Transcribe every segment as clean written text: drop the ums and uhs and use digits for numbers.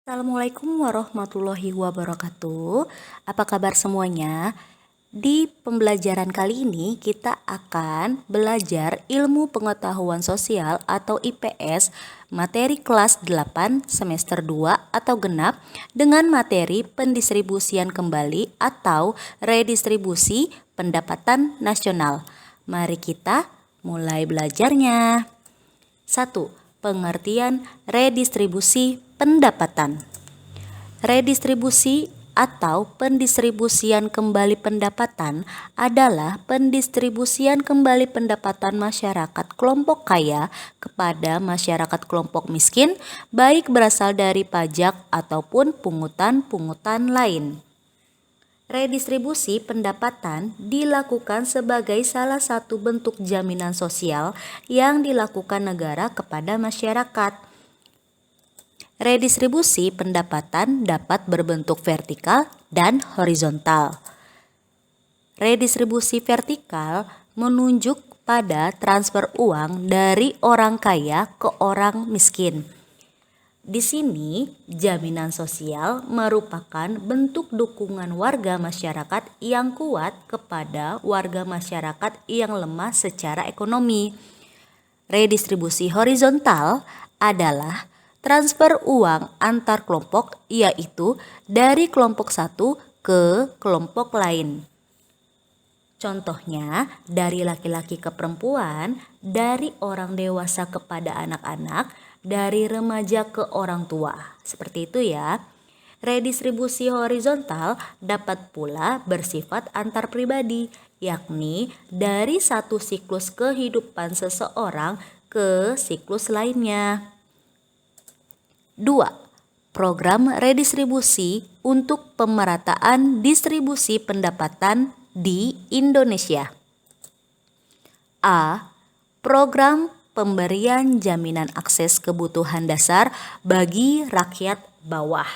Assalamualaikum warahmatullahi wabarakatuh. Apa kabar semuanya? Di pembelajaran kali ini kita akan belajar ilmu pengetahuan sosial atau IPS materi kelas 8 semester 2 atau genap dengan materi pendistribusian kembali atau redistribusi pendapatan nasional. Mari kita mulai belajarnya. 1. Pengertian redistribusi pendapatan. Redistribusi atau pendistribusian kembali pendapatan adalah pendistribusian kembali pendapatan masyarakat kelompok kaya kepada masyarakat kelompok miskin, baik berasal dari pajak ataupun pungutan-pungutan lain. Redistribusi pendapatan dilakukan sebagai salah satu bentuk jaminan sosial yang dilakukan negara kepada masyarakat. Redistribusi pendapatan dapat berbentuk vertikal dan horizontal. Redistribusi vertikal menunjuk pada transfer uang dari orang kaya ke orang miskin. Di sini, jaminan sosial merupakan bentuk dukungan warga masyarakat yang kuat kepada warga masyarakat yang lemah secara ekonomi. Redistribusi horizontal adalah transfer uang antar kelompok, yaitu dari kelompok satu ke kelompok lain. Contohnya, dari laki-laki ke perempuan, dari orang dewasa kepada anak-anak, dari remaja ke orang tua. Seperti itu ya. Redistribusi horizontal dapat pula bersifat antar pribadi, yakni dari satu siklus kehidupan seseorang ke siklus lainnya. 2. Program redistribusi untuk pemerataan distribusi pendapatan di Indonesia. A. Program pemberian jaminan akses kebutuhan dasar bagi rakyat bawah.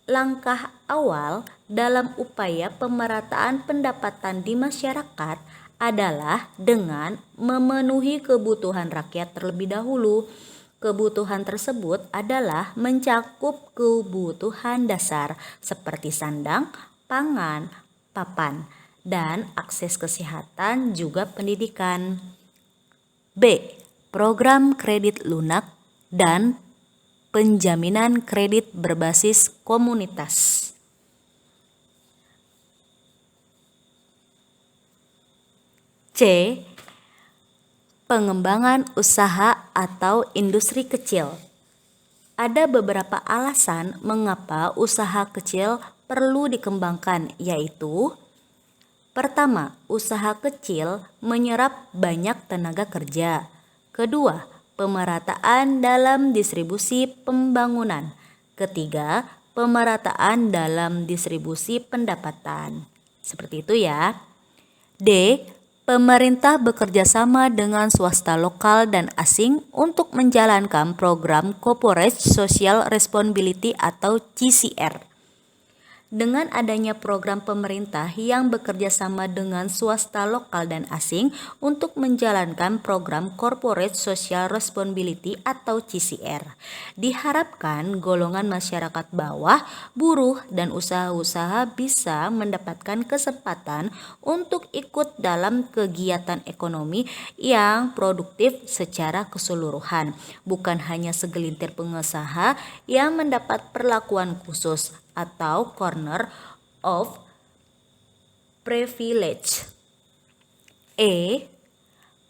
Langkah awal dalam upaya pemerataan pendapatan di masyarakat adalah dengan memenuhi kebutuhan rakyat terlebih dahulu. Kebutuhan tersebut adalah mencakup kebutuhan dasar seperti sandang, pangan, papan, dan akses kesehatan juga pendidikan. B. Program kredit lunak dan penjaminan kredit berbasis komunitas. C. Pengembangan usaha atau industri kecil. Ada beberapa alasan mengapa usaha kecil perlu dikembangkan, yaitu: pertama, usaha kecil menyerap banyak tenaga kerja. Kedua, pemerataan dalam distribusi pembangunan. Ketiga, pemerataan dalam distribusi pendapatan. Seperti itu ya. D. Pemerintah bekerja sama dengan swasta lokal dan asing untuk menjalankan program Corporate Social Responsibility atau CSR. Dengan adanya program pemerintah yang bekerja sama dengan swasta lokal dan asing untuk menjalankan program Corporate Social Responsibility atau CSR, diharapkan golongan masyarakat bawah, buruh, dan usaha-usaha bisa mendapatkan kesempatan untuk ikut dalam kegiatan ekonomi yang produktif secara keseluruhan, bukan hanya segelintir pengusaha yang mendapat perlakuan khusus atau corner of privilege. E.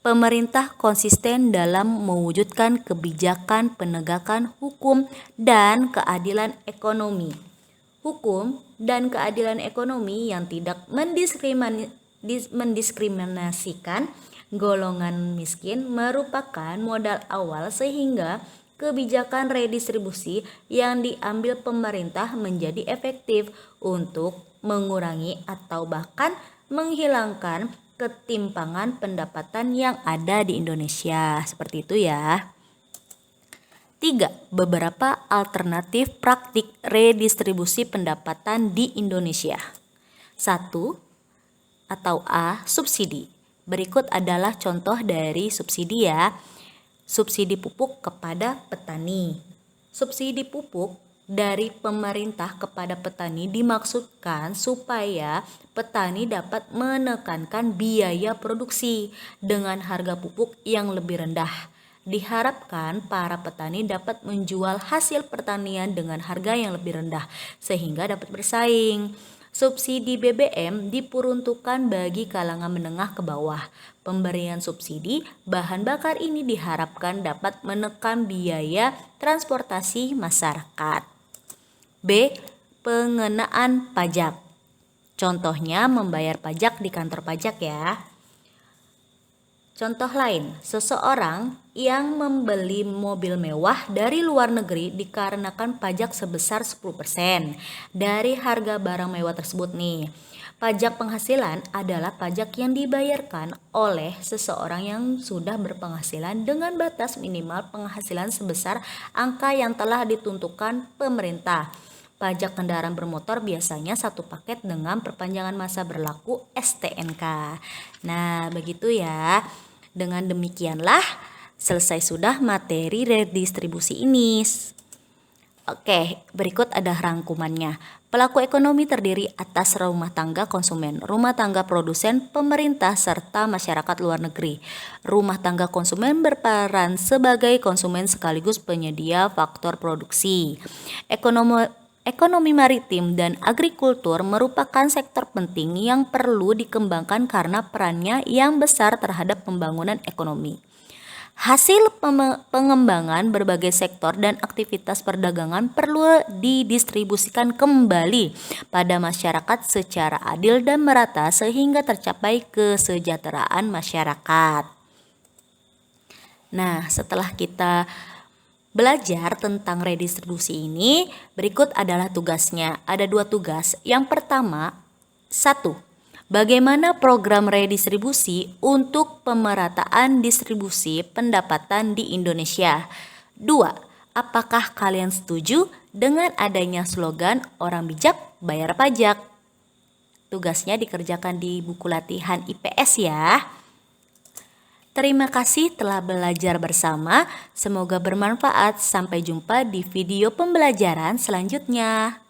Pemerintah konsisten dalam mewujudkan kebijakan penegakan hukum dan keadilan ekonomi. Hukum dan keadilan ekonomi yang tidak mendiskriminasikan golongan miskin merupakan modal awal sehingga kebijakan redistribusi yang diambil pemerintah menjadi efektif untuk mengurangi atau bahkan menghilangkan ketimpangan pendapatan yang ada di Indonesia. Seperti itu ya. 3. Beberapa alternatif praktik redistribusi pendapatan di Indonesia. 1. Atau A. Subsidi. Berikut adalah contoh dari subsidi ya. Subsidi pupuk kepada petani. Subsidi pupuk dari pemerintah kepada petani dimaksudkan supaya petani dapat menekankan biaya produksi dengan harga pupuk yang lebih rendah. Diharapkan para petani dapat menjual hasil pertanian dengan harga yang lebih rendah sehingga dapat bersaing. Subsidi BBM diperuntukkan bagi kalangan menengah ke bawah. Pemberian subsidi bahan bakar ini diharapkan dapat menekan biaya transportasi masyarakat. B. Pengenaan pajak. Contohnya membayar pajak di kantor pajak ya. Contoh lain, seseorang yang membeli mobil mewah dari luar negeri dikarenakan pajak sebesar 10% dari harga barang mewah tersebut nih. Pajak penghasilan adalah pajak yang dibayarkan oleh seseorang yang sudah berpenghasilan dengan batas minimal penghasilan sebesar angka yang telah ditentukan pemerintah. Pajak kendaraan bermotor biasanya satu paket dengan perpanjangan masa berlaku STNK. Nah, begitu ya. Dengan demikianlah selesai sudah materi redistribusi ini. Oke, berikut ada rangkumannya. Pelaku ekonomi terdiri atas rumah tangga konsumen, rumah tangga produsen, pemerintah, serta masyarakat luar negeri. Rumah tangga konsumen berperan sebagai konsumen sekaligus penyedia faktor produksi. Ekonomi maritim dan agrikultur merupakan sektor penting yang perlu dikembangkan karena perannya yang besar terhadap pembangunan ekonomi. Hasil pengembangan berbagai sektor dan aktivitas perdagangan perlu didistribusikan kembali pada masyarakat secara adil dan merata sehingga tercapai kesejahteraan masyarakat. Nah, setelah kita belajar tentang redistribusi ini, berikut adalah tugasnya. Ada 2 tugas. Yang pertama, 1. Bagaimana program redistribusi untuk pemerataan distribusi pendapatan di Indonesia? 2. Apakah kalian setuju dengan adanya slogan orang bijak bayar pajak? Tugasnya dikerjakan di buku latihan IPS ya. Terima kasih telah belajar bersama. Semoga bermanfaat. Sampai jumpa di video pembelajaran selanjutnya.